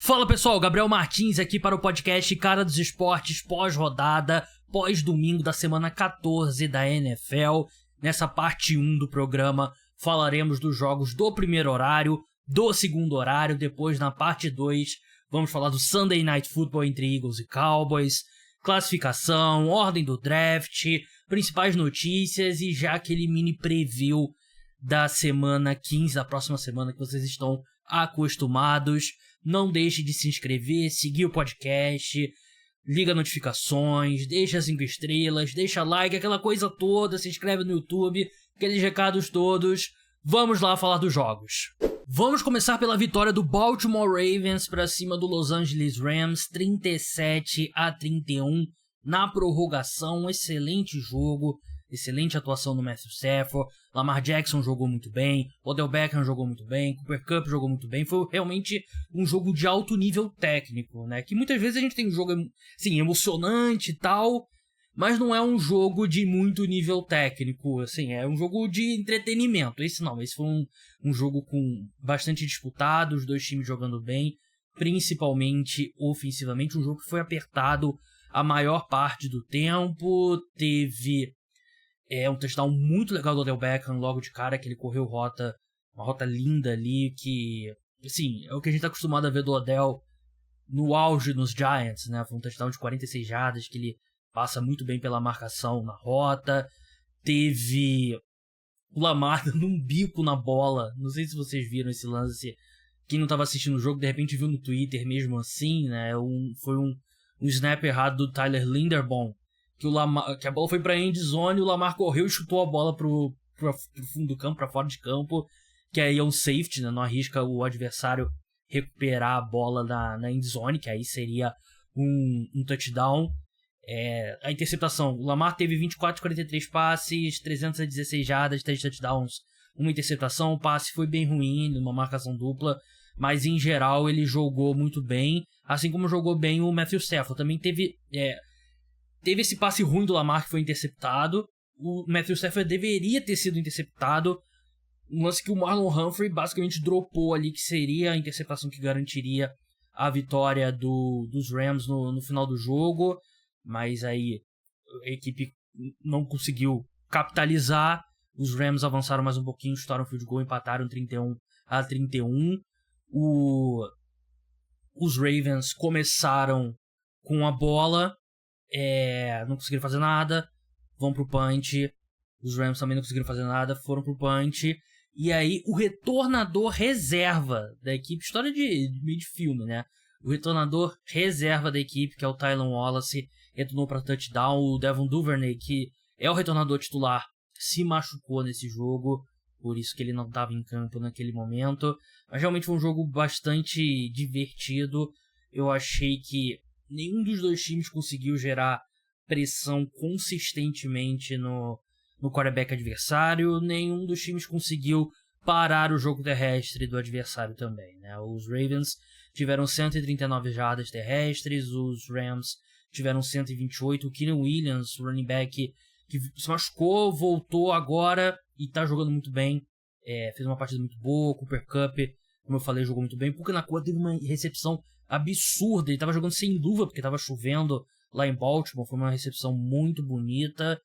Fala pessoal, Gabriel Martins aqui para o podcast Cara dos Esportes pós-rodada, pós-domingo da semana 14 da NFL. Nessa parte 1 do programa falaremos dos jogos do primeiro horário, do segundo horário, depois na parte 2 vamos falar do Sunday Night Football entre Eagles e Cowboys, classificação, ordem do draft, principais notícias e já aquele mini preview da semana 15, da próxima semana que vocês estão acostumados. Não deixe de se inscrever, seguir o podcast, liga notificações, deixa 5 estrelas, deixa like, aquela coisa toda, se inscreve no YouTube, aqueles recados todos. Vamos lá falar dos jogos. Vamos começar pela vitória do Baltimore Ravens para cima do Los Angeles Rams, 37-31 na prorrogação. Um excelente jogo, excelente atuação do Matthew Stafford. Lamar Jackson jogou muito bem, Odell Beckham jogou muito bem, Cooper Kupp jogou muito bem. Foi realmente um jogo de alto nível técnico, né? Que muitas vezes a gente tem um jogo, assim, emocionante e tal, mas não é um jogo de muito nível técnico, assim, é um jogo de entretenimento. Esse não, esse foi um jogo com bastante disputado, os dois times jogando bem, principalmente ofensivamente, um jogo que foi apertado a maior parte do tempo. Teve um touchdown muito legal do Odell Beckham logo de cara, que ele correu uma rota linda ali, que, assim, é o que a gente tá acostumado a ver do Odell no auge nos Giants, né? Foi um touchdown de 46 jardas, que ele passa muito bem pela marcação na rota. Teve o Lamar dando um bico na bola, não sei se vocês viram esse lance, quem não tava assistindo o jogo de repente viu no Twitter mesmo assim, né? Foi um snap errado do Tyler Linderbaum, que a bola foi pra end zone, o Lamar correu e chutou a bola pro fundo do campo, pra fora de campo, que aí é um safety, né? Não arrisca o adversário recuperar a bola na end zone, que aí seria um touchdown. A interceptação, o Lamar teve 24 de 43 passes, 316 jardas, 3 touchdowns, uma interceptação. O passe foi bem ruim, numa marcação dupla, mas em geral ele jogou muito bem, assim como jogou bem o Matthew Stafford. Também teve esse passe ruim do Lamar que foi interceptado. O Matthew Stafford deveria ter sido interceptado. Um lance que o Marlon Humphrey basicamente dropou ali, que seria a interceptação que garantiria a vitória dos Rams no final do jogo. Mas aí a equipe não conseguiu capitalizar. Os Rams avançaram mais um pouquinho, chutaram o field goal, empataram 31-31. Os Ravens começaram com a bola, não conseguiram fazer nada, vão pro punch. Os Rams também não conseguiram fazer nada, foram pro punch. E aí o retornador reserva da equipe, história de meio de filme, né? O retornador reserva da equipe, que é o Tylan Wallace, retornou para touchdown. O Devon Duvernay, que é o retornador titular, se machucou nesse jogo, por isso que ele não estava em campo naquele momento. Mas realmente foi um jogo bastante divertido. Eu achei que nenhum dos dois times conseguiu gerar pressão consistentemente no quarterback adversário. Nenhum dos times conseguiu parar o jogo terrestre do adversário também, né? Os Ravens tiveram 139 jardas terrestres, os Rams tiveram 128. O Keenan Williams, o running back, que se machucou, voltou agora e tá jogando muito bem. Fez uma partida muito boa. Cooper Kupp, como eu falei, jogou muito bem. Puka Nacua teve uma recepção absurda. Ele tava jogando sem luva porque tava chovendo lá em Baltimore. Foi uma recepção muito bonita.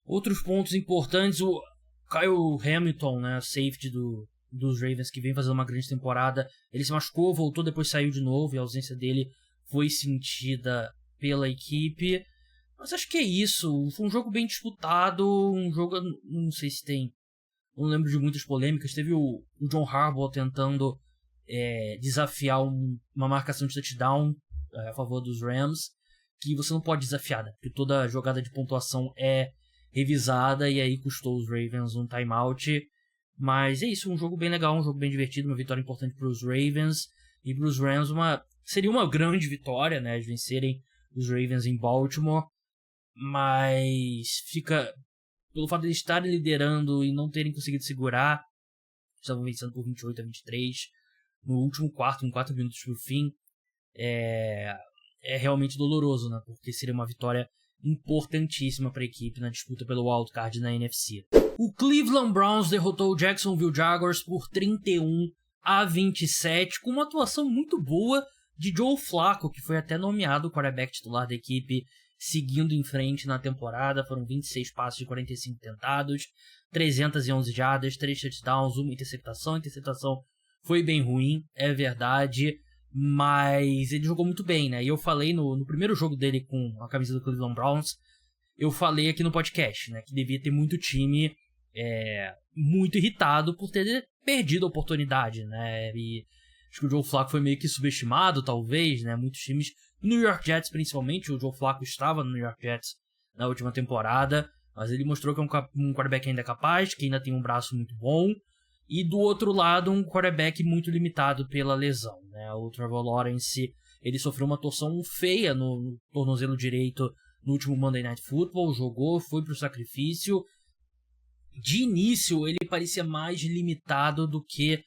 Outros pontos importantes, o Kyle Hamilton, né, safety dos Ravens, que vem fazendo uma grande temporada. Ele se machucou, voltou, depois saiu de novo, e a ausência dele foi sentida pela equipe. Mas acho que é isso. Foi um jogo bem disputado, um jogo, não sei se tem, não lembro de muitas polêmicas. Teve o John Harbaugh tentando desafiar uma marcação de touchdown a favor dos Rams, que você não pode desafiar, né? Porque toda jogada de pontuação é revisada, e aí custou os Ravens um timeout. Mas é isso, um jogo bem legal, um jogo bem divertido, uma vitória importante para os Ravens. E para os Rams seria uma grande vitória, né, de vencerem os Ravens em Baltimore. Mas fica, pelo fato de eles estarem liderando e não terem conseguido segurar, estavam vencendo por 28-23 no último quarto, com 4 minutos pro fim. É realmente doloroso, né, porque seria uma vitória importantíssima para a equipe na disputa pelo wildcard na NFC. O Cleveland Browns derrotou o Jacksonville Jaguars por 31-27, com uma atuação muito boa de Joe Flacco, que foi até nomeado o quarterback titular da equipe, seguindo em frente na temporada. Foram 26 passes de 45 tentados, 311 jardas, 3 touchdowns, 1 interceptação. A interceptação foi bem ruim, é verdade, mas ele jogou muito bem, né? E eu falei no primeiro jogo dele com a camisa do Cleveland Browns, eu falei aqui no podcast, né, que devia ter muito time muito irritado por ter perdido a oportunidade, né? E acho que o Joe Flacco foi meio que subestimado, talvez, né? Muitos times, New York Jets principalmente, o Joe Flacco estava no New York Jets na última temporada, mas ele mostrou que é um quarterback ainda capaz, que ainda tem um braço muito bom, e do outro lado um quarterback muito limitado pela lesão, né? O Trevor Lawrence, ele sofreu uma torção feia no tornozelo direito no último Monday Night Football, jogou, foi pro sacrifício. De início ele parecia mais limitado do que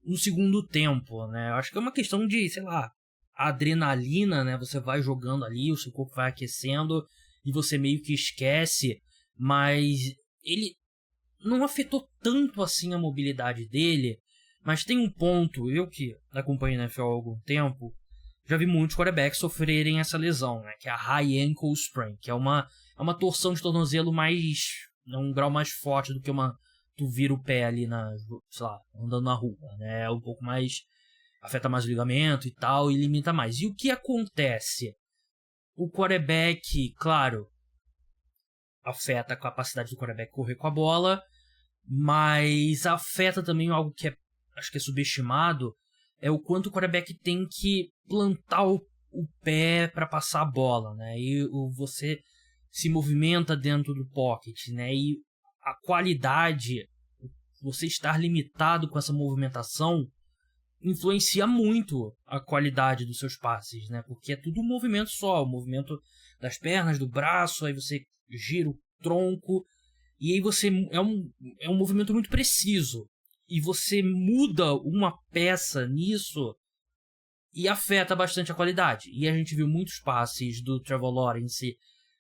no segundo tempo, né? Eu acho que é uma questão de, sei lá, adrenalina, né? Você vai jogando ali, o seu corpo vai aquecendo e você meio que esquece, mas ele não afetou tanto assim a mobilidade dele. Mas tem um ponto, eu que acompanho a NFL há algum tempo, já vi muitos quarterbacks sofrerem essa lesão, né? Que é a high ankle sprain, que é uma torção de tornozelo mais, um grau mais forte do que tu vira o pé ali sei lá, andando na rua, né? É um pouco mais, afeta mais o ligamento e tal, e limita mais. E o que acontece? O quarterback, claro, afeta a capacidade do quarterback correr com a bola, mas afeta também algo que acho que é subestimado, é o quanto o quarterback tem que plantar o pé para passar a bola, né? E você se movimenta dentro do pocket, né? E a qualidade, você estar limitado com essa movimentação, influencia muito a qualidade dos seus passes, né? Porque é tudo um movimento só, o movimento das pernas, do braço, aí você gira o tronco, e aí você é um movimento muito preciso. E você muda uma peça nisso e afeta bastante a qualidade. E a gente viu muitos passes do Trevor Lawrence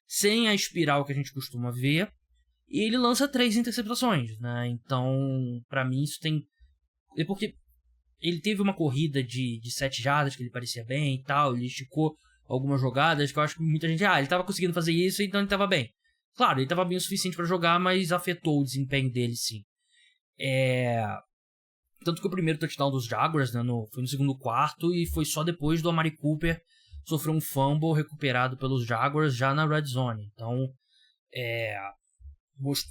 sem a espiral que a gente costuma ver, e ele lança 3 interceptações, né? Então, pra mim isso tem... É porque ele teve uma corrida de 7 jardas que ele parecia bem e tal, ele esticou algumas jogadas que eu acho que muita gente... ele tava conseguindo fazer isso, então ele tava bem. Claro, ele tava bem o suficiente pra jogar, mas afetou o desempenho dele, sim. Tanto que o primeiro touchdown dos Jaguars, né, foi no segundo quarto, e foi só depois do Amari Cooper sofrer um fumble recuperado pelos Jaguars já na red zone. Então,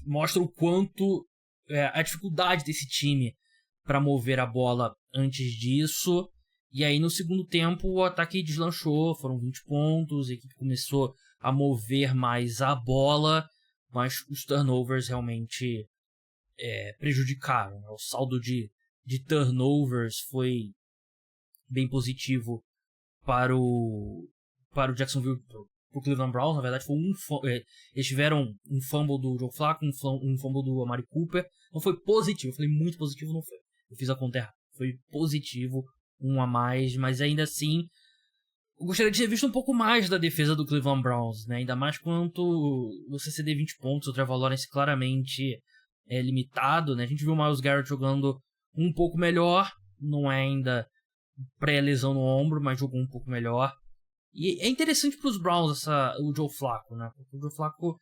mostra o quanto a dificuldade desse time para mover a bola antes disso. E aí no segundo tempo o ataque deslanchou, foram 20 pontos, a equipe começou a mover mais a bola, mas os turnovers realmente prejudicaram. O saldo de turnovers foi bem positivo para o Jacksonville, pro Cleveland Browns. Na verdade foi eles tiveram um fumble do Joe Flacco, um fumble do Amari Cooper. Não foi positivo, eu falei muito positivo, não foi. Eu fiz a conta errada. Foi positivo, um a mais, mas ainda assim eu gostaria de ter visto um pouco mais da defesa do Cleveland Browns, né? Ainda mais quanto você ceder 20 pontos, o Trevor Lawrence claramente é limitado, né? A gente viu o Myles Garrett jogando um pouco melhor, não é ainda pré-lesão no ombro, mas jogou um pouco melhor. E é interessante para os Browns o Joe Flacco, né? Porque o Joe Flacco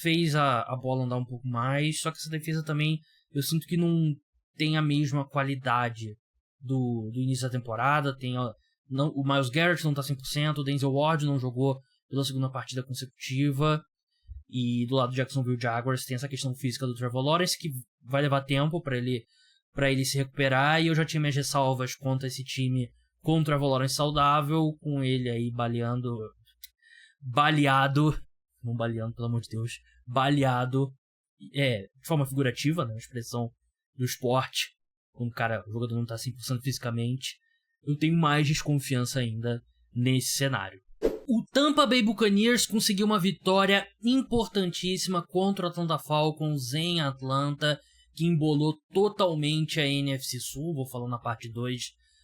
fez a bola andar um pouco mais, só que essa defesa também eu sinto que não tem a mesma qualidade do início da temporada. O Myles Garrett não tá 100%, o Denzel Ward não jogou pela segunda partida consecutiva, e do lado do Jacksonville Jaguars tem essa questão física do Trevor Lawrence, que vai levar tempo para ele se recuperar, e eu já tinha minhas ressalvas contra esse time com o Trevor Lawrence saudável, com ele aí baleado, não baleando, pelo amor de Deus, baleado, de forma figurativa, né, uma expressão do esporte, quando o jogador não tá 100% fisicamente. Eu tenho mais desconfiança ainda nesse cenário. O Tampa Bay Buccaneers conseguiu uma vitória importantíssima contra o Atlanta Falcons em Atlanta, que embolou totalmente a NFC Sul. Vou falar na parte 2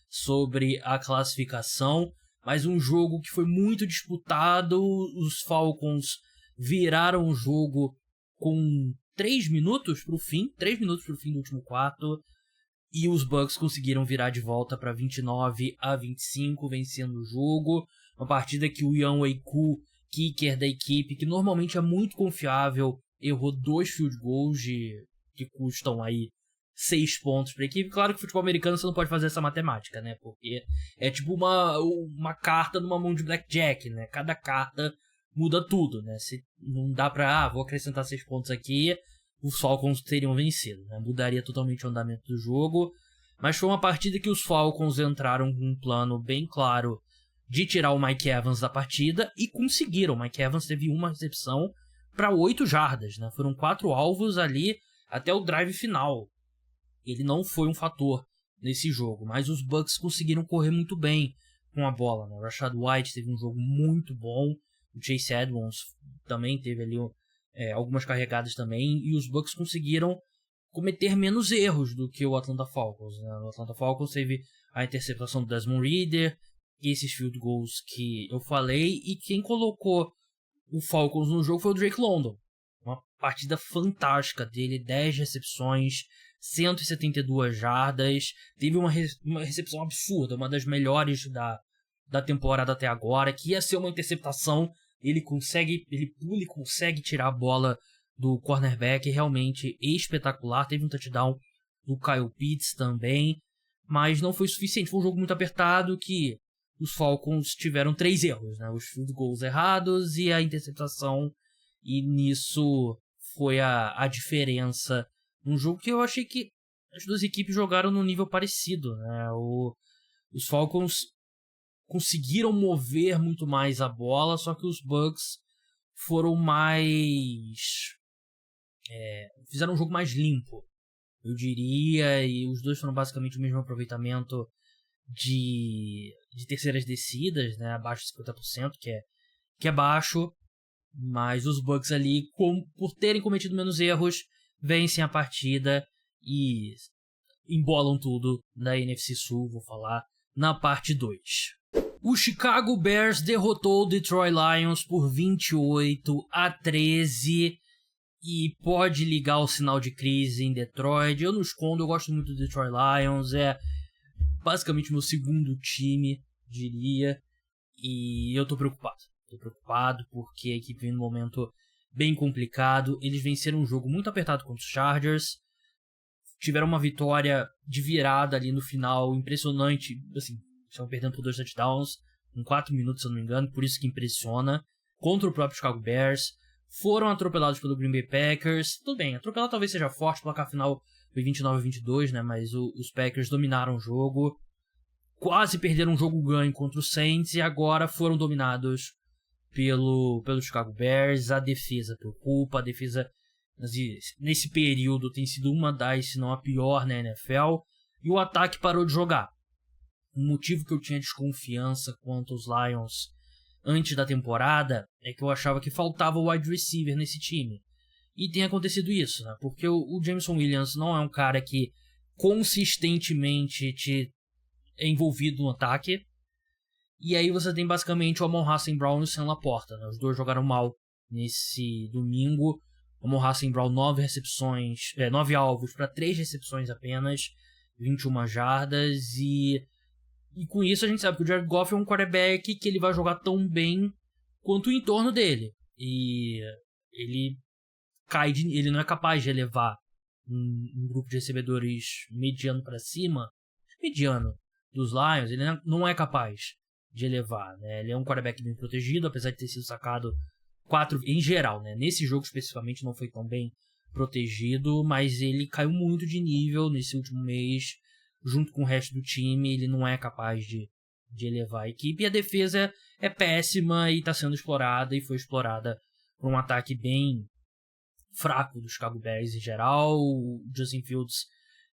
sobre a classificação, mas um jogo que foi muito disputado. Os Falcons viraram o jogo com 3 minutos para o fim do último quarto, E os Bucks conseguiram virar de volta para 29-25, vencendo o jogo. Uma partida que o Young Wei-koo, kicker da equipe, que normalmente é muito confiável, errou 2 field goals que custam aí 6 pontos para a equipe. Claro que futebol americano você não pode fazer essa matemática, né? Porque é tipo uma carta numa mão de blackjack, né? Cada carta muda tudo, né? Se não dá pra, vou acrescentar 6 pontos aqui, os Falcons teriam vencido, né? Mudaria totalmente o andamento do jogo. Mas foi uma partida que os Falcons entraram com um plano bem claro de tirar o Mike Evans da partida e conseguiram. O Mike Evans teve uma recepção para 8 jardas, né? Foram 4 alvos ali até o drive final. Ele não foi um fator nesse jogo, mas os Bucks conseguiram correr muito bem com a bola, né? O Rachaad White teve um jogo muito bom, o Chase Edmonds também teve ali algumas carregadas também, e os Bucks conseguiram cometer menos erros do que o Atlanta Falcons, né? O Atlanta Falcons teve a interceptação do Desmond Ridder, esses field goals que eu falei, e quem colocou o Falcons no jogo foi o Drake London. Uma partida fantástica dele, 10 recepções, 172 jardas, teve uma recepção absurda, uma das melhores da temporada até agora, que ia ser uma interceptação, ele pula e consegue tirar a bola do cornerback, realmente espetacular. Teve um touchdown do Kyle Pitts também, mas não foi suficiente, foi um jogo muito apertado que os Falcons tiveram 3 erros, né? Os field goals errados e a interceptação, e nisso foi a diferença. Um jogo que eu achei que as duas equipes jogaram num nível parecido, né? Os Falcons conseguiram mover muito mais a bola, só que os Bucks foram fizeram um jogo mais limpo, eu diria, e os dois foram basicamente o mesmo aproveitamento de terceiras descidas, né? Abaixo de 50%, que é baixo, mas os Bucks ali, por terem cometido menos erros, vencem a partida e embolam tudo na NFC Sul, vou falar na parte 2. O Chicago Bears derrotou o Detroit Lions por 28-13 e pode ligar o sinal de crise em Detroit. Eu não escondo, eu gosto muito do Detroit Lions, é basicamente meu segundo time, diria, e eu tô preocupado. Tô preocupado porque a equipe vem num momento bem complicado. Eles venceram um jogo muito apertado contra os Chargers, tiveram uma vitória de virada ali no final, impressionante, assim, estavam perdendo por 2 touchdowns, em 4 minutos, se eu não me engano, por isso que impressiona, contra o próprio Chicago Bears. Foram atropelados pelo Green Bay Packers. Tudo bem, atropelar talvez seja forte, o placar final foi 29-22, né? Mas os Packers dominaram o jogo. Quase perderam um jogo ganho contra o Saints e agora foram dominados pelo Chicago Bears. A defesa preocupa, a defesa nesse período tem sido uma das, se não a pior na NFL. E o ataque parou de jogar. Um motivo que eu tinha desconfiança quanto aos Lions antes da temporada é que eu achava que faltava o wide receiver nesse time. E tem acontecido isso, né? Porque o Jameson Williams não é um cara que consistentemente te é envolvido no ataque. E aí você tem basicamente o Amon-Ra St. Brown e o Sam Laporta, né? Os dois jogaram mal nesse domingo. O Amon-Ra St. Brown 9 alvos para 3 recepções apenas, 21 jardas, e com isso a gente sabe que o Jared Goff é um quarterback que ele vai jogar tão bem quanto o entorno dele. E ele ele não é capaz de elevar um grupo de recebedores mediano para cima, mediano dos Lions, ele não é capaz de elevar, né? Ele é um quarterback bem protegido, apesar de ter sido sacado 4 em geral, né? Nesse jogo especificamente não foi tão bem protegido, mas ele caiu muito de nível nesse último mês, junto com o resto do time. Ele não é capaz de elevar a equipe, e a defesa é péssima e está sendo explorada, e foi explorada por um ataque bem fraco dos Chicago Bears em geral. O Justin Fields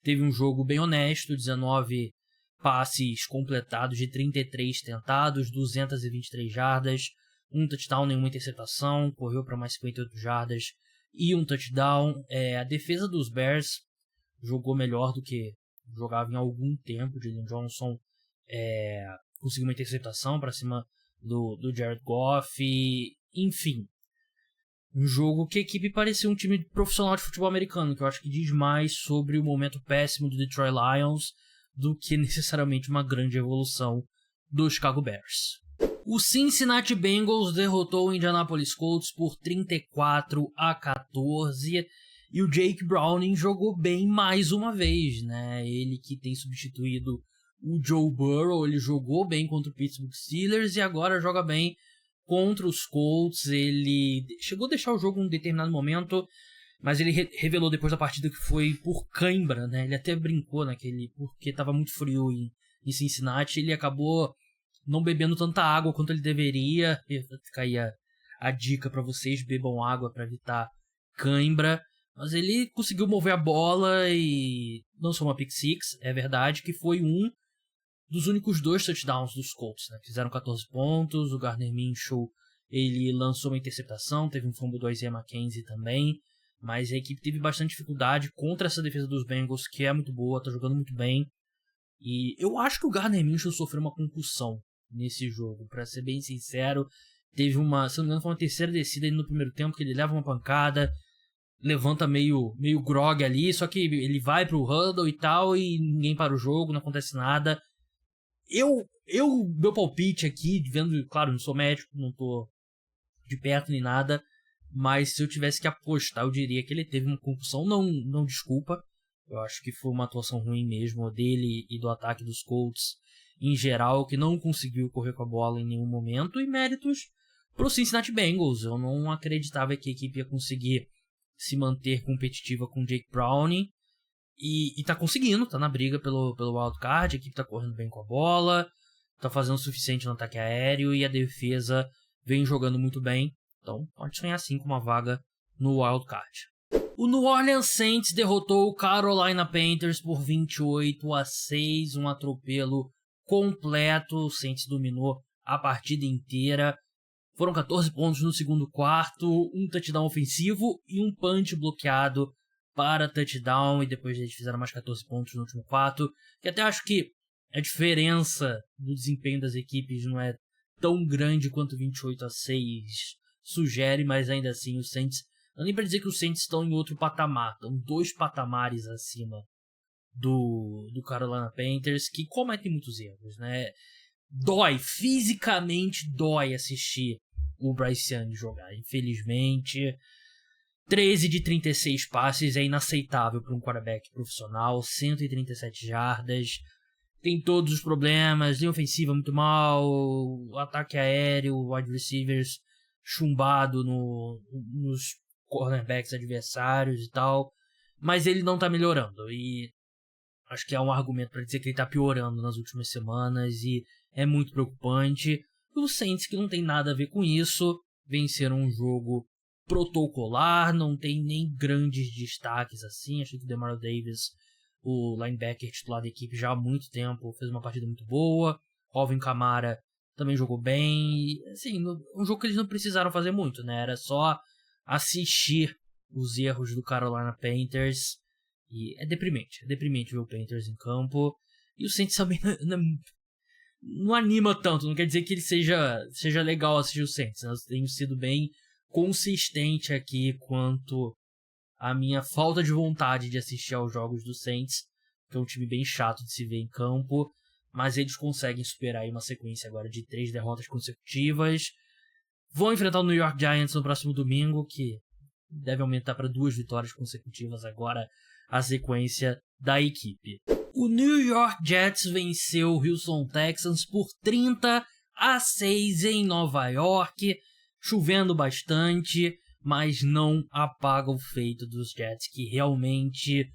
teve um jogo bem honesto, 19 passes completados de 33 tentados, 223 jardas, um touchdown, nenhuma interceptação, correu para mais 58 jardas e um touchdown. A defesa dos Bears jogou melhor do que jogava em algum tempo. O Jalen Johnson conseguiu uma interceptação para cima do Jared Goff, enfim. Um jogo que a equipe parecia um time profissional de futebol americano, que eu acho que diz mais sobre o momento péssimo do Detroit Lions do que necessariamente uma grande evolução do Chicago Bears. O Cincinnati Bengals derrotou o Indianapolis Colts por 34-14 e o Jake Browning jogou bem mais uma vez, né? Ele que tem substituído o Joe Burrow, ele jogou bem contra o Pittsburgh Steelers e agora joga bem contra os Colts. Ele chegou a deixar o jogo em um determinado momento, mas ele revelou depois da partida que foi por cãibra, né? Ele até brincou porque estava muito frio em Cincinnati, ele acabou não bebendo tanta água quanto ele deveria. Fica aí a dica para vocês, bebam água para evitar cãibra. Mas ele conseguiu mover a bola e lançou uma pick six, é verdade, que foi um dos únicos 2 touchdowns dos Colts, né? Fizeram 14 pontos, o Gardner Minshew, ele lançou uma interceptação, teve um fumble do Isaiah McKenzie também, mas a equipe teve bastante dificuldade contra essa defesa dos Bengals, que é muito boa, tá jogando muito bem. E eu acho que o Gardner Minshew sofreu uma concussão nesse jogo, pra ser bem sincero. Teve se não me engano, foi uma terceira descida no primeiro tempo, que ele leva uma pancada, levanta meio grog ali, só que ele vai pro huddle e tal, e ninguém para o jogo, não acontece nada. Meu palpite aqui, vendo, claro, não sou médico, não tô de perto nem nada, mas se eu tivesse que apostar, eu diria que ele teve uma concussão, não desculpa. Eu acho que foi uma atuação ruim mesmo dele e do ataque dos Colts em geral, que não conseguiu correr com a bola em nenhum momento, e méritos pro Cincinnati Bengals. Eu não acreditava que a equipe ia conseguir se manter competitiva com o Jake Browning, e tá conseguindo, tá na briga pelo wildcard, a equipe tá correndo bem com a bola, tá fazendo o suficiente no ataque aéreo, e a defesa vem jogando muito bem, então pode sonhar sim com uma vaga no wildcard. O New Orleans Saints derrotou o Carolina Panthers por 28-6, um atropelo completo. O Saints dominou a partida inteira. Foram 14 pontos no segundo quarto, um touchdown ofensivo e um punch bloqueado para touchdown, e depois eles fizeram mais 14 pontos no último quarto, que até acho que a diferença do desempenho das equipes não é tão grande quanto 28-6 sugere, mas ainda assim o Saints, não nem para dizer que os Saints estão em outro patamar, estão 2 patamares acima do Carolina Panthers, que cometem muitos erros, né? Fisicamente dói assistir o Bryce Young jogar, infelizmente. 13 de 36 passes é inaceitável para um quarterback profissional, 137 jardas, tem todos os problemas, linha ofensiva muito mal, ataque aéreo, wide receivers chumbado nos cornerbacks adversários e tal, mas ele não tá melhorando, e acho que é um argumento para dizer que ele tá piorando nas últimas semanas, e é muito preocupante. Os Saints, que não tem nada a ver com isso, venceram um jogo protocolar, não tem nem grandes destaques assim. Achei que o Demario Davis, o linebacker titular da equipe já há muito tempo, fez uma partida muito boa. Alvin Kamara também jogou bem. Assim, um jogo que eles não precisaram fazer muito, né? Era só assistir os erros do Carolina Panthers. E é deprimente ver o Panthers em campo. E o Saints também não anima tanto, não quer dizer que ele seja legal assistir o Saints. Eu tenho sido bem consistente aqui quanto a minha falta de vontade de assistir aos jogos do Saints, que é um time bem chato de se ver em campo, mas eles conseguem superar aí uma sequência agora de 3 derrotas consecutivas. Vão enfrentar o New York Giants no próximo domingo, que deve aumentar para 2 vitórias consecutivas agora a sequência da equipe. O New York Jets venceu o Houston Texans por 30-6 em Nova York, chovendo bastante, mas não apaga o feito dos Jets, que realmente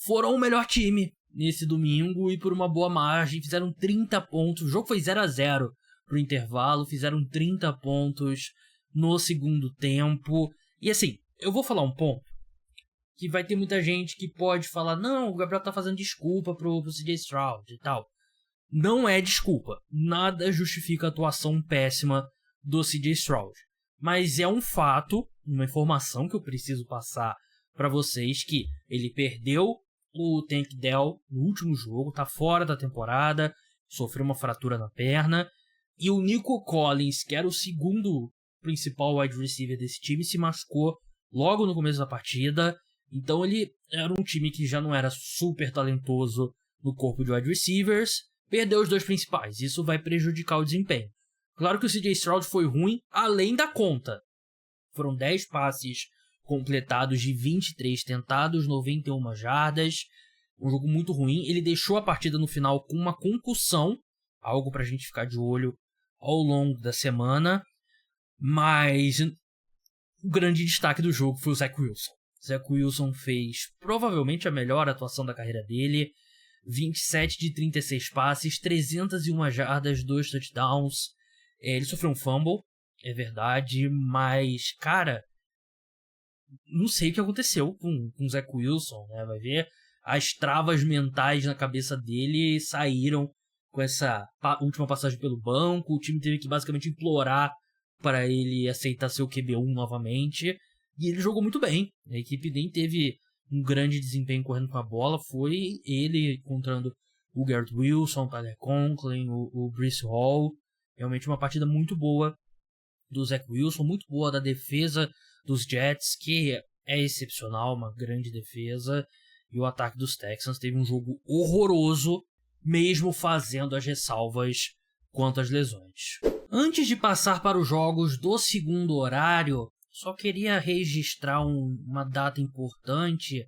foram o melhor time nesse domingo e por uma boa margem, fizeram 30 pontos, o jogo foi 0-0 pro intervalo, fizeram 30 pontos no segundo tempo, e assim, eu vou falar um ponto que vai ter muita gente que pode falar, não, o Gabriel tá fazendo desculpa pro CJ Stroud e tal. Não é desculpa, nada justifica a atuação péssima do CJ Stroud, mas é um fato, uma informação que eu preciso passar para vocês, que ele perdeu o Tank Dell no último jogo, tá fora da temporada, sofreu uma fratura na perna, e o Nico Collins, que era o segundo principal wide receiver desse time se machucou logo no começo da partida. Então ele era um time que já não era super talentoso no corpo de wide receivers. Perdeu os 2 principais. Isso vai prejudicar o desempenho. Claro que o CJ Stroud foi ruim além da conta. Foram 10 passes completados de 23 tentados, 91 jardas. Um jogo muito ruim. Ele deixou a partida no final com uma concussão. Algo pra gente ficar de olho ao longo da semana. Mas o grande destaque do jogo foi o Zach Wilson. Zach Wilson fez provavelmente a melhor atuação da carreira dele. 27 de 36 passes, 301 jardas, 2 touchdowns. Ele sofreu um fumble, é verdade, mas, cara, não sei o que aconteceu com o Zach Wilson, né? Vai ver, as travas mentais na cabeça dele saíram com essa última passagem pelo banco. O time teve que basicamente implorar para ele aceitar ser o QB1 novamente. E ele jogou muito bem. A equipe nem teve um grande desempenho correndo com a bola. Foi ele encontrando o Garrett Wilson, o Tyler Conklin, o Breece Hall. Realmente uma partida muito boa do Zach Wilson, muito boa da defesa dos Jets, que é excepcional, uma grande defesa. E o ataque dos Texans teve um jogo horroroso, mesmo fazendo as ressalvas quanto às lesões. Antes de passar para os jogos do segundo horário, só queria registrar uma data importante.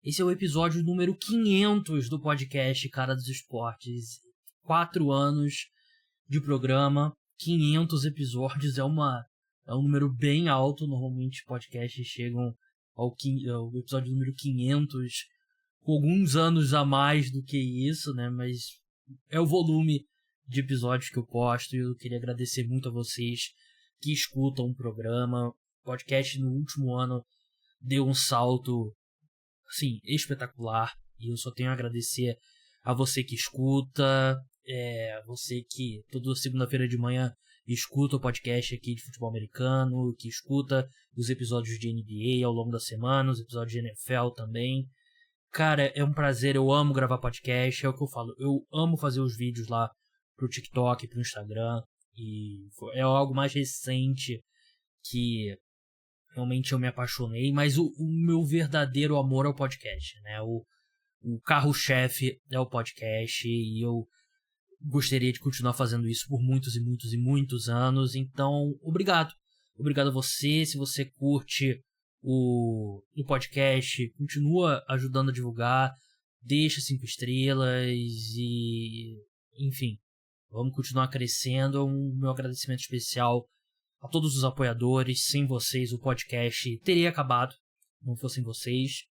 Esse é o episódio número 500 do podcast Cara dos Esportes. 4 anos de programa, 500 episódios, é um número bem alto. Normalmente podcasts chegam ao episódio número 500 com alguns anos a mais do que isso, né? Mas é o volume de episódios que eu posto e eu queria agradecer muito a vocês que escutam o programa. O podcast no último ano deu um salto, assim, espetacular, e eu só tenho a agradecer a você que escuta, você que toda segunda-feira de manhã escuta o podcast aqui de futebol americano, que escuta os episódios de NBA ao longo da semana, os episódios de NFL também. Cara, é um prazer, eu amo gravar podcast, é o que eu falo, eu amo fazer os vídeos lá pro TikTok, pro Instagram, e é algo mais recente que realmente eu me apaixonei, mas o meu verdadeiro amor é o podcast, né? O carro-chefe é o podcast, e eu gostaria de continuar fazendo isso por muitos e muitos e muitos anos. Então, obrigado. Obrigado a você. Se você curte o podcast, continua ajudando a divulgar, deixa 5 estrelas e, enfim, vamos continuar crescendo. Um meu agradecimento especial a todos os apoiadores. Sem vocês o podcast teria acabado, não fossem vocês.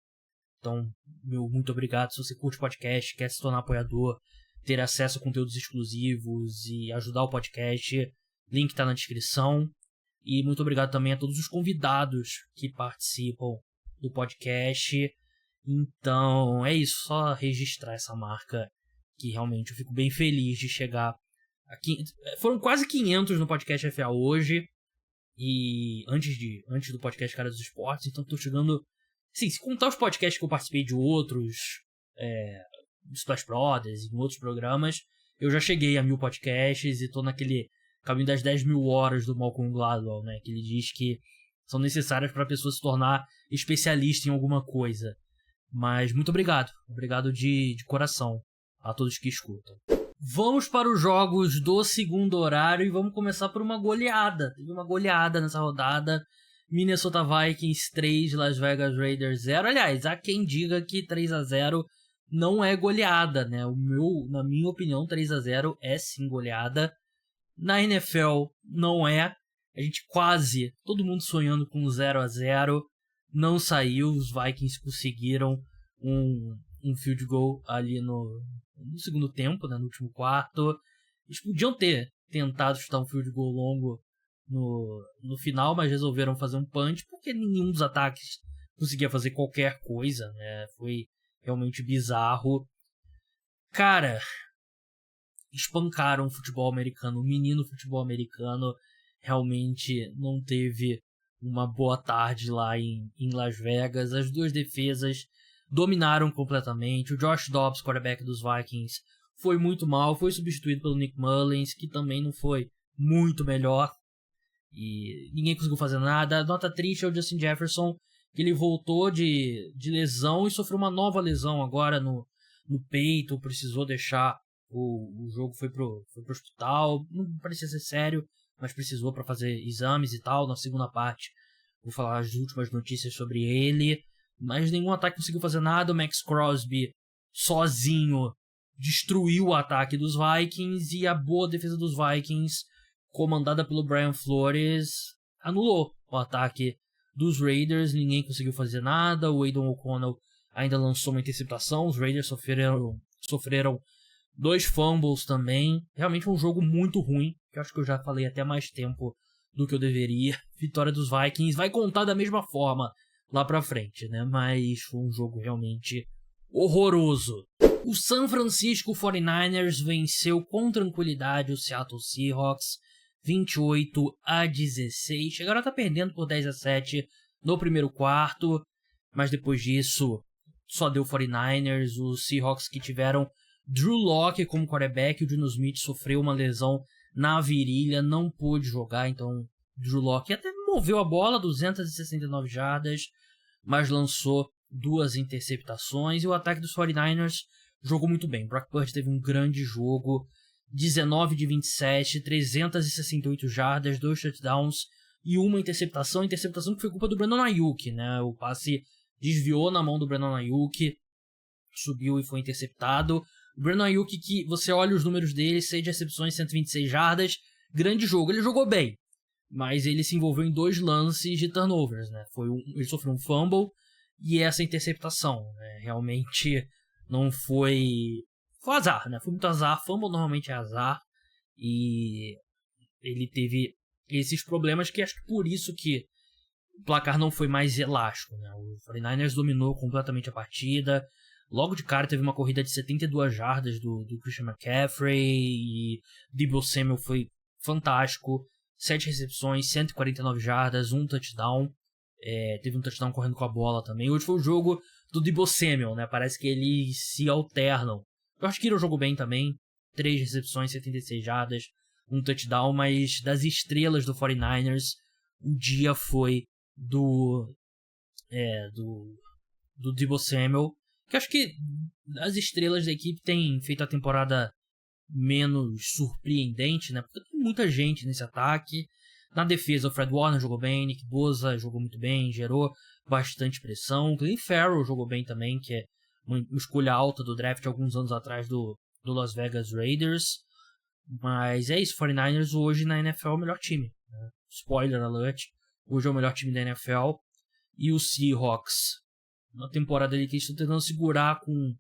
Então, meu muito obrigado. Se você curte o podcast, quer se tornar apoiador, ter acesso a conteúdos exclusivos e ajudar o podcast, link tá na descrição. E muito obrigado também a todos os convidados que participam do podcast. Então, é isso, só registrar essa marca, que realmente eu fico bem feliz de chegar aqui. Foram quase 500 no podcast FA hoje, e antes do podcast Cara dos Esportes, então tô chegando, assim, se contar os podcasts que eu participei de outros, Splash Brothers e em outros programas, eu já cheguei a 1000 podcasts e tô naquele caminho das 10.000 horas do Malcolm Gladwell, né, que ele diz que são necessárias para a pessoa se tornar especialista em alguma coisa. Mas muito obrigado de coração a todos que escutam. Vamos para os jogos do segundo horário e vamos começar por uma goleada. Teve uma goleada nessa rodada. Minnesota Vikings 3, Las Vegas Raiders 0. Aliás, há quem diga que 3-0 não é goleada, né? Na minha opinião, 3-0 é sim goleada. Na NFL não é. A gente quase, todo mundo sonhando com 0-0. Não saiu, os Vikings conseguiram um field goal ali no segundo tempo, né, no último quarto. Eles podiam ter tentado chutar um field goal longo no final, mas resolveram fazer um punch, porque nenhum dos ataques conseguia fazer qualquer coisa, né? Foi realmente bizarro. Cara, espancaram o futebol americano. O menino futebol americano realmente não teve uma boa tarde lá em Las Vegas. As duas defesas dominaram completamente. O Josh Dobbs, quarterback dos Vikings, foi muito mal. Foi substituído pelo Nick Mullins, que também não foi muito melhor. e ninguém conseguiu fazer nada. A nota triste é o Justin Jefferson, que ele voltou de lesão e sofreu uma nova lesão agora no peito, precisou deixar o jogo, foi pro hospital, não parecia ser sério, mas precisou para fazer exames e tal. Na segunda parte vou falar as últimas notícias sobre ele, mas nenhum ataque conseguiu fazer nada. O Max Crosby sozinho destruiu o ataque dos Vikings, e a boa defesa dos Vikings, comandada pelo Brian Flores, anulou o ataque dos Raiders. Ninguém conseguiu fazer nada. O Aidan O'Connell ainda lançou uma interceptação. Os Raiders sofreram 2 fumbles também. Realmente um jogo muito ruim, que eu acho que eu já falei até mais tempo do que eu deveria. Vitória dos Vikings vai contar da mesma forma lá pra frente, né? Mas foi um jogo realmente horroroso. O San Francisco 49ers venceu com tranquilidade o Seattle Seahawks 28-16. Chegaram a estar perdendo por 10-7 no primeiro quarto, mas depois disso só deu 49ers. Os Seahawks, que tiveram Drew Lock como quarterback, o Geno Smith sofreu uma lesão na virilha, não pôde jogar, então Drew Lock até moveu a bola 269 jardas, mas lançou 2 interceptações. E o ataque dos 49ers jogou muito bem. Brock Purdy teve um grande jogo, 19 de 27, 368 jardas, 2 touchdowns e uma interceptação que foi culpa do Brandon Ayuk, né? O passe desviou na mão do Brandon Ayuk, subiu e foi interceptado. O Brandon Ayuk, que você olha os números dele, 6 recepções, 126 jardas, grande jogo. Ele jogou bem, mas ele se envolveu em 2 lances de turnovers, né? Ele sofreu um fumble e essa interceptação, né? Realmente não foi... Foi azar, né? Foi muito azar. Fumble normalmente é azar. E ele teve esses problemas, que acho que por isso que o placar não foi mais elástico, né? O 49ers dominou completamente a partida. Logo de cara teve uma corrida de 72 jardas do Christian McCaffrey, e Deebo Samuel foi fantástico. 7 recepções, 149 jardas, 1 touchdown. Teve um touchdown correndo com a bola também. Hoje foi o jogo do Deebo Samuel, né? Parece que eles se alternam. Eu acho que ele jogou bem também. 3 recepções, 76 jardas, 1 touchdown, mas das estrelas do 49ers, o dia foi do Deebo Samuel, que acho que as estrelas da equipe têm feito a temporada menos surpreendente, né? Porque tem muita gente nesse ataque. Na defesa, o Fred Warner jogou bem, Nick Bosa jogou muito bem, gerou bastante pressão. O Clelin Ferrell jogou bem também, que é uma escolha alta do draft alguns anos atrás do Las Vegas Raiders. Mas é isso, 49ers hoje na NFL é o melhor time, né? Spoiler alert, hoje é o melhor time da NFL. E os Seahawks, uma temporada ali que eles estão tentando segurar com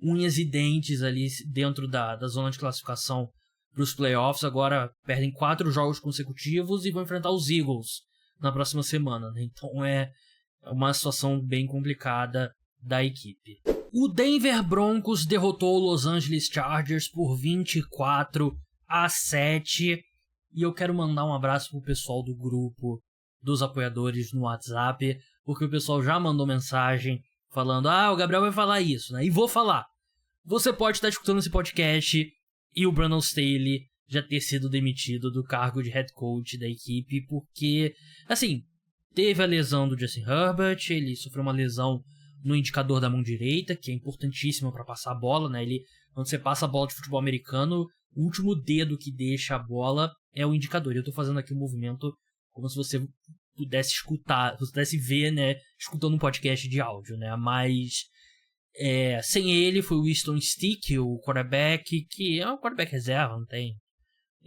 unhas e dentes ali dentro da zona de classificação para os playoffs. Agora perdem 4 jogos consecutivos e vão enfrentar os Eagles na próxima semana, né? Então é uma situação bem complicada da equipe. O Denver Broncos derrotou o Los Angeles Chargers por 24-7. E eu quero mandar um abraço pro pessoal do grupo dos apoiadores no WhatsApp, porque o pessoal já mandou mensagem falando: o Gabriel vai falar isso, né? E vou falar. Você pode estar escutando esse podcast e o Brandon Staley já ter sido demitido do cargo de head coach da equipe, porque, assim, teve a lesão do Justin Herbert, ele sofreu uma lesão no indicador da mão direita, que é importantíssima para passar a bola, né? Quando você passa a bola de futebol americano, o último dedo que deixa a bola é o indicador. Eu tô fazendo aqui um movimento como se você pudesse escutar, pudesse ver, né, escutando um podcast de áudio, né? Mas sem ele foi o Winston Stick, o quarterback, que é um quarterback reserva, não tem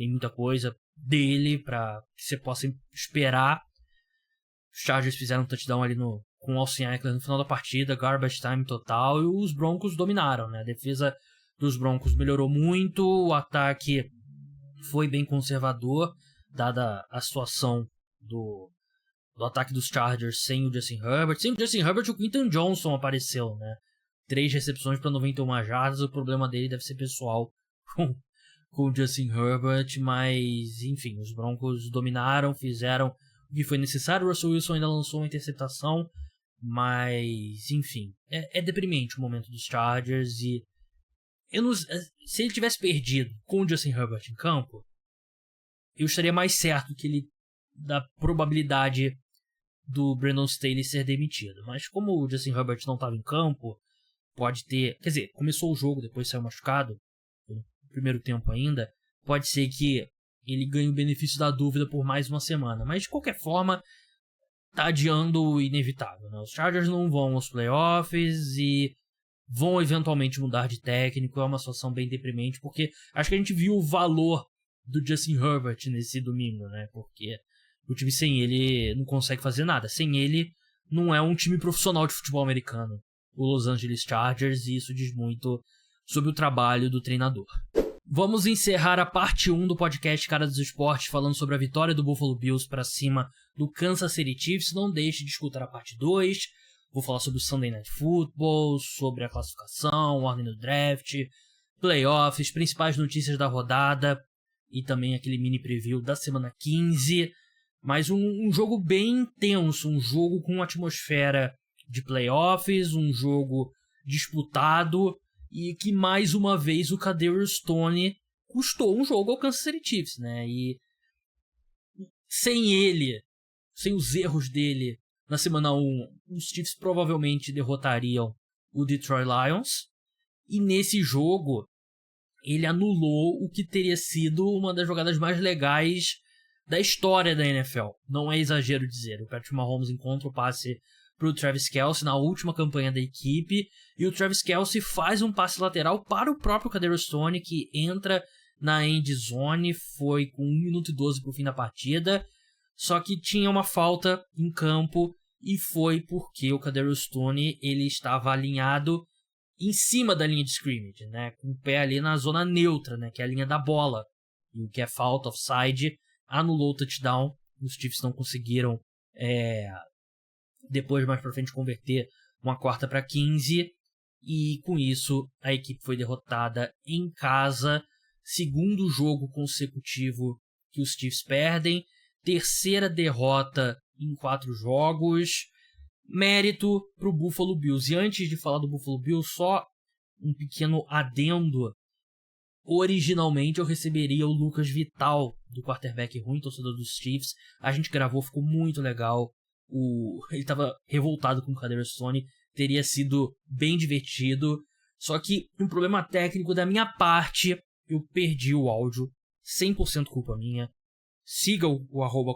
muita coisa dele para que você possa esperar. Os Chargers fizeram um touchdown ali com o Austin Ekeler no final da partida, garbage time total, e os Broncos dominaram, né? A defesa dos Broncos melhorou muito, o ataque foi bem conservador, dada a situação do ataque dos Chargers sem o Justin Herbert. Sem o Justin Herbert, o Quinton Johnson apareceu, né? 3 recepções para 91 jardas, o problema dele deve ser pessoal com o Justin Herbert, mas enfim, os Broncos dominaram, fizeram o que foi necessário. O Russell Wilson ainda lançou uma interceptação, mas enfim, é deprimente o momento dos Chargers. E se ele tivesse perdido com o Justin Herbert em campo, eu estaria mais certo que ele da probabilidade do Brandon Staley ser demitido. Mas como o Justin Herbert não estava em campo, pode ter... Quer dizer, começou o jogo, depois saiu machucado, no primeiro tempo ainda, pode ser que ele ganhe o benefício da dúvida por mais uma semana. Mas, de qualquer forma, tá adiando o inevitável, né? Os Chargers não vão aos playoffs e vão eventualmente mudar de técnico. É uma situação bem deprimente, porque acho que a gente viu o valor do Justin Herbert nesse domingo, né? Porque o time sem ele não consegue fazer nada. Sem ele, não é um time profissional de futebol americano, o Los Angeles Chargers, e isso diz muito sobre o trabalho do treinador. Vamos encerrar a parte 1 do podcast Cara dos Esportes falando sobre a vitória do Buffalo Bills para cima do Kansas City Chiefs. Não deixe de escutar a parte 2. Vou falar sobre o Sunday Night Football, sobre a classificação, ordem do draft, playoffs, principais notícias da rodada e também aquele mini preview da semana 15. Mas um jogo bem intenso, um jogo com atmosfera de playoffs, um jogo disputado e que mais uma vez o Kadarius Toney custou um jogo ao Kansas City Chiefs, né? E sem ele, sem os erros dele na semana 1, os Chiefs provavelmente derrotariam o Detroit Lions. E nesse jogo, ele anulou o que teria sido uma das jogadas mais legais da história da NFL. Não é exagero dizer. O Patrick Mahomes encontra o passe para o Travis Kelce na última campanha da equipe, e o Travis Kelce faz um passe lateral para o próprio Kadarius Toney, que entra na end zone. Foi com 1 minuto e 12 para o fim da partida, só que tinha uma falta em campo, e foi porque o Kadarius Toney ele estava alinhado em cima da linha de scrimmage, né, com o pé ali na zona neutra, né, que é a linha da bola, e o que é falta, offside, anulou o touchdown. Os Chiefs não conseguiram depois mais pra frente converter uma 4ª para 15, e com isso a equipe foi derrotada em casa. Segundo jogo consecutivo que os Chiefs perdem, 3ª derrota em 4 jogos. Mérito pro Buffalo Bills. E antes de falar do Buffalo Bills, só um pequeno adendo. Originalmente eu receberia o Lucas Vital, do quarterback ruim, torcedor dos Chiefs. A gente gravou, ficou muito legal. Ele estava revoltado com o Kadarius Toney, teria sido bem divertido. Só que um problema técnico da minha parte, eu perdi o áudio, 100% culpa minha. Siga o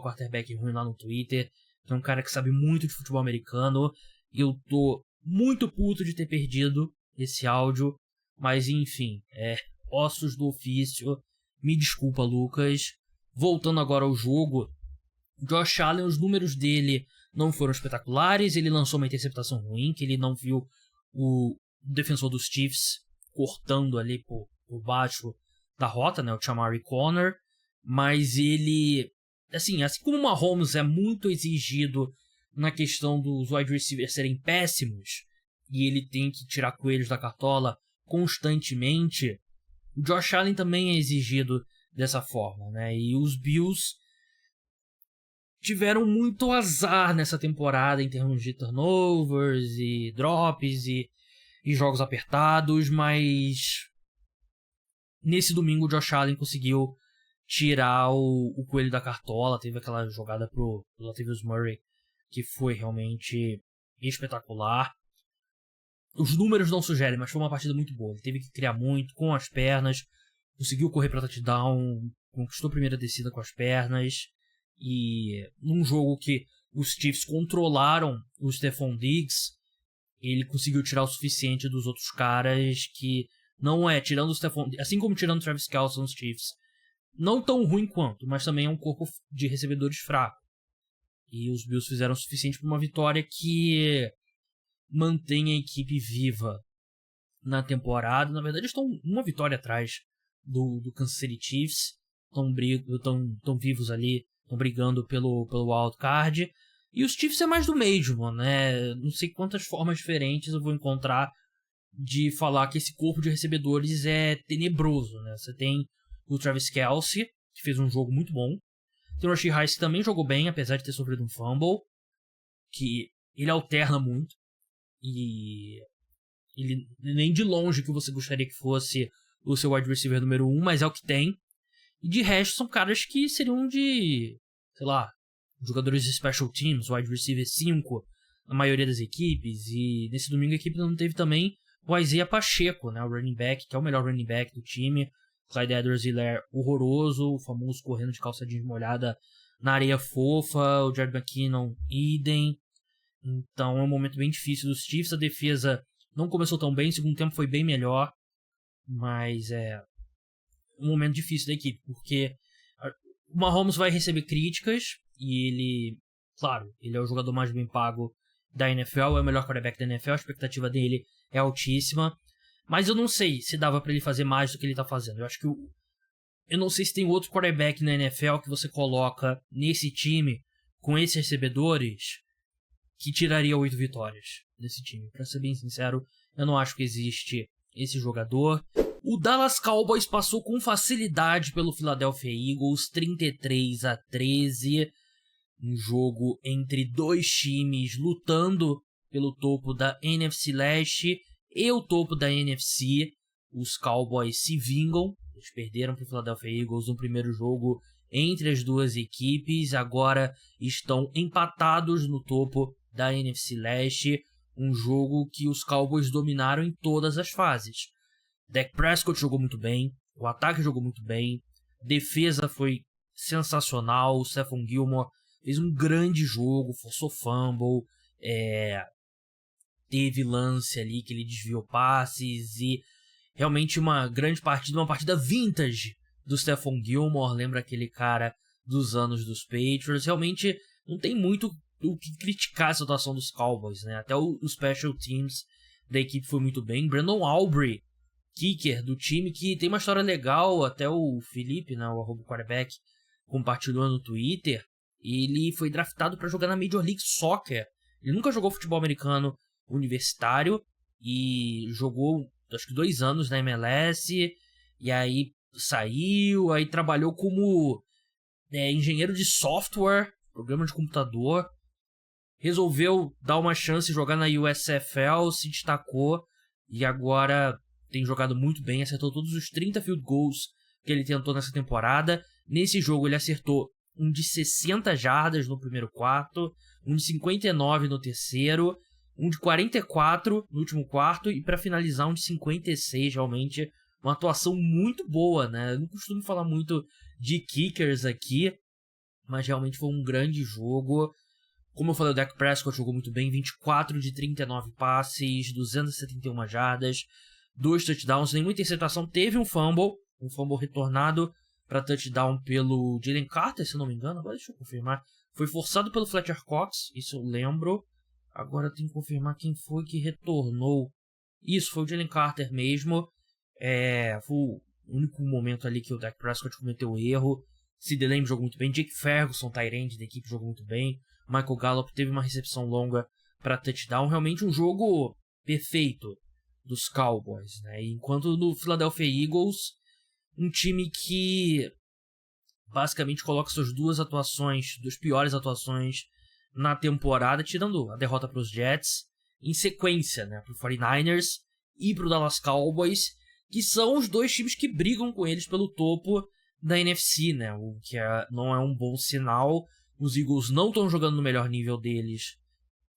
@quarterbackruim lá no Twitter, que é um cara que sabe muito de futebol americano. Eu tô muito puto de ter perdido esse áudio, mas enfim, ossos do ofício. Me desculpa, Lucas. Voltando agora ao jogo, Josh Allen, os números dele não foram espetaculares. Ele lançou uma interceptação ruim, que ele não viu o defensor dos Chiefs cortando ali por baixo da rota, né, o Chamari Conner. Mas ele, assim como o Mahomes é muito exigido na questão dos wide receivers serem péssimos, e ele tem que tirar coelhos da cartola constantemente, o Josh Allen também é exigido dessa forma, né? E os Bills tiveram muito azar nessa temporada em termos de turnovers e drops e jogos apertados, mas nesse domingo o Josh Allen conseguiu tirar o coelho da cartola. Teve aquela jogada pro Latavius Murray que foi realmente espetacular. Os números não sugerem, mas foi uma partida muito boa. Ele teve que criar muito com as pernas, conseguiu correr para touchdown, conquistou a primeira descida com as pernas. E num jogo que os Chiefs controlaram o Stephon Diggs, ele conseguiu tirar o suficiente dos outros caras, que não é, tirando o Stephon Diggs, assim como tirando o Travis Kelce nos Chiefs, não tão ruim quanto, mas também é um corpo de recebedores fraco. E os Bills fizeram o suficiente para uma vitória que mantém a equipe viva na temporada. Na verdade, estão uma vitória atrás do Kansas City Chiefs, estão vivos ali, estão brigando pelo wildcard. E os Chiefs é mais do mesmo, né? Não sei quantas formas diferentes eu vou encontrar de falar que esse corpo de recebedores é tenebroso, né? Você tem o Travis Kelce, que fez um jogo muito bom. Tem o Rashee Rice, que também jogou bem, apesar de ter sofrido um fumble, que ele alterna muito. E ele nem de longe que você gostaria que fosse o seu wide receiver número 1, mas é o que tem. E de resto são caras que seriam de, sei lá, jogadores de special teams, wide receiver 5, na maioria das equipes. E nesse domingo a equipe não teve também o Isaiah Pacheco, né, o running back, que é o melhor running back do time. Clyde Edwards-Helaire horroroso, o famoso correndo de calça jeans molhada na areia fofa. O Jared McKinnon, idem. Então é um momento bem difícil dos Chiefs. A defesa não começou tão bem, o segundo tempo foi bem melhor, mas é um momento difícil da equipe, porque o Mahomes vai receber críticas e ele, claro, ele é o jogador mais bem pago da NFL, é o melhor quarterback da NFL, a expectativa dele é altíssima, mas eu não sei se dava pra ele fazer mais do que ele tá fazendo. Eu acho que eu não sei se tem outro quarterback na NFL que você coloca nesse time com esses recebedores que tiraria 8 vitórias desse time. Pra ser bem sincero, eu não acho que existe esse jogador. O Dallas Cowboys passou com facilidade pelo Philadelphia Eagles, 33-13. Um jogo entre dois times lutando pelo topo da NFC Leste e o topo da NFC. Os Cowboys se vingam. Eles perderam para o Philadelphia Eagles no primeiro jogo entre as duas equipes. Agora estão empatados no topo da NFC Leste. Um jogo que os Cowboys dominaram em todas as fases. Dak Prescott jogou muito bem, o ataque jogou muito bem, a defesa foi sensacional, o Stephon Gilmore fez um grande jogo, forçou fumble, teve lance ali que ele desviou passes e realmente uma grande partida, uma partida vintage do Stephon Gilmore, lembra aquele cara dos anos dos Patriots. Realmente não tem muito o que criticar essa atuação dos Cowboys, né? Até o special teams da equipe foi muito bem. Brandon Aubrey, kicker do time, que tem uma história legal, até o Felipe, né, o @quarterback, compartilhou no Twitter. Ele foi draftado para jogar na Major League Soccer. Ele nunca jogou futebol americano universitário e jogou acho que 2 anos na MLS, e aí saiu, aí trabalhou como engenheiro de software, programa de computador, resolveu dar uma chance de jogar na USFL, se destacou e agora tem jogado muito bem, acertou todos os 30 field goals que ele tentou nessa temporada. Nesse jogo ele acertou um de 60 jardas no primeiro quarto, um de 59 no terceiro, um de 44 no último quarto e para finalizar um de 56, realmente uma atuação muito boa, né? Eu não costumo falar muito de kickers aqui, mas realmente foi um grande jogo. Como eu falei, o Dak Prescott jogou muito bem, 24 de 39 passes, 271 jardas, 2 touchdowns, nenhuma interceptação, teve um fumble retornado para touchdown pelo Jalen Carter, se eu não me engano, agora deixa eu confirmar, foi forçado pelo Fletcher Cox, isso eu lembro, agora eu tenho que confirmar quem foi que retornou, isso, foi o Jalen Carter mesmo, foi o único momento ali que o Dak Prescott cometeu erro. Sid Lamb jogou muito bem, Jake Ferguson, tight end da equipe, jogou muito bem, Michael Gallup teve uma recepção longa para touchdown, realmente um jogo perfeito dos Cowboys, né? Enquanto no Philadelphia Eagles, um time que basicamente coloca suas duas piores atuações na temporada, tirando a derrota para os Jets, em sequência, né? Para o 49ers e para o Dallas Cowboys, que são os dois times que brigam com eles pelo topo da NFC, né? O que não é um bom sinal. Os Eagles não estão jogando no melhor nível deles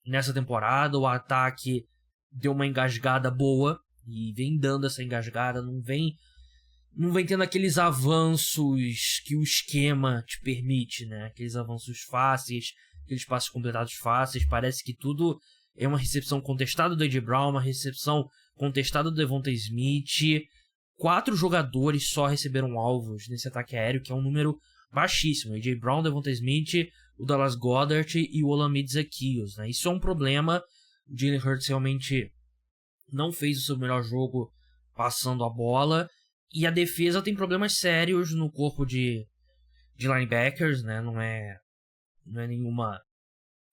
nessa temporada. O ataque deu uma engasgada boa e vem dando essa engasgada, não vem tendo aqueles avanços que o esquema te permite, né? Aqueles avanços fáceis, aqueles passes completados fáceis. Parece que tudo é uma recepção contestada do A.J. Brown, uma recepção contestada do Devonta Smith. 4 jogadores só receberam alvos nesse ataque aéreo, que é um número baixíssimo. A.J. Brown, Devonta Smith, o Dallas Goedert e o Olamide Zaccheaus, né? Isso é um problema. O Jalen Hurts realmente não fez o seu melhor jogo passando a bola. E a defesa tem problemas sérios no corpo de linebackers, né? Não é nenhuma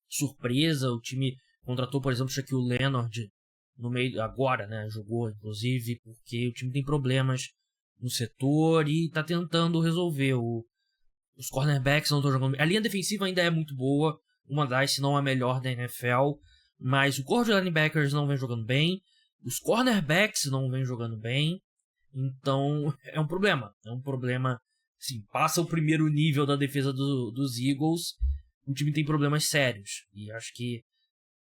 surpresa. O time contratou, por exemplo, Shaquille Leonard no meio agora, né? Jogou, inclusive, porque o time tem problemas no setor e tá tentando resolver. Os cornerbacks não estão jogando bem. A linha defensiva ainda é muito boa, uma das, se não a melhor da NFL, mas o corpo de linebackers não vem jogando bem, os cornerbacks não vem jogando bem, então é um problema. Sim, passa o primeiro nível da defesa dos Eagles, o time tem problemas sérios. E acho que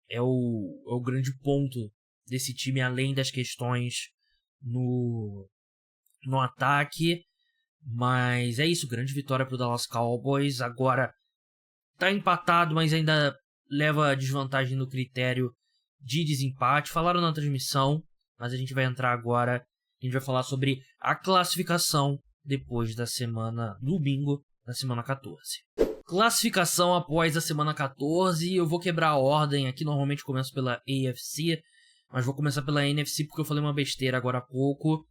é o grande ponto desse time, além das questões no ataque. Mas é isso, grande vitória pro Dallas Cowboys. Agora tá empatado, mas ainda leva desvantagem no critério de desempate. Falaram na transmissão, mas a gente vai entrar agora. A gente vai falar sobre a classificação depois da semana, domingo, da semana 14. Classificação após a semana 14. Eu vou quebrar a ordem aqui. Normalmente começo pela AFC, mas vou começar pela NFC porque eu falei uma besteira agora há pouco.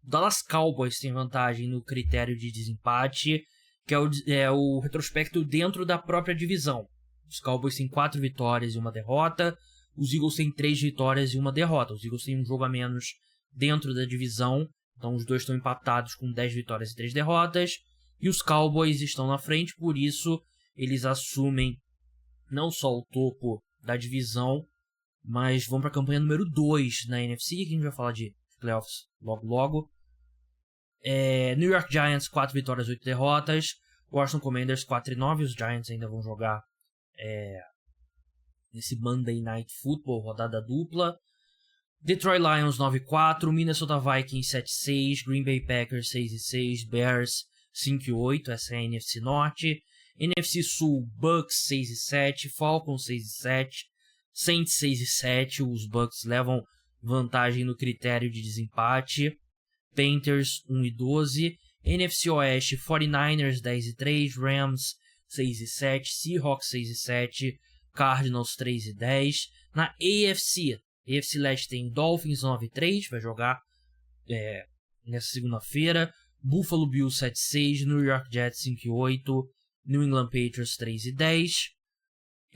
O Dallas Cowboys tem vantagem no critério de desempate, que é o retrospecto dentro da própria divisão. Os Cowboys têm 4 vitórias e 1 derrota. Os Eagles têm 3 vitórias e 1 derrota. Os Eagles têm um jogo a menos dentro da divisão. Então os dois estão empatados com 10 vitórias e 3 derrotas. E os Cowboys estão na frente, por isso eles assumem não só o topo da divisão, mas vão para a campanha número 2 na NFC, que a gente vai falar de playoffs logo. New York Giants, 4 vitórias, 8 derrotas. Washington Commanders, 4-9. Os Giants ainda vão jogar nesse Monday Night Football, rodada dupla. Detroit Lions, 9-4. Minnesota Vikings, 7-6. Green Bay Packers, 6-6. Bears, 5-8. Essa é a NFC Norte. NFC Sul, Bucks, 6-7. Falcons, 6-7. Saints, 6-7. Os Bucks levam vantagem no critério de desempate. Panthers 1-12, NFC Oeste 49ers 10-3, Rams 6-7, Seahawks 6-7, Cardinals 3-10. Na AFC Leste tem Dolphins 9-3, vai jogar nessa segunda-feira, Buffalo Bills 7-6, New York Jets 5-8, New England Patriots 3-10.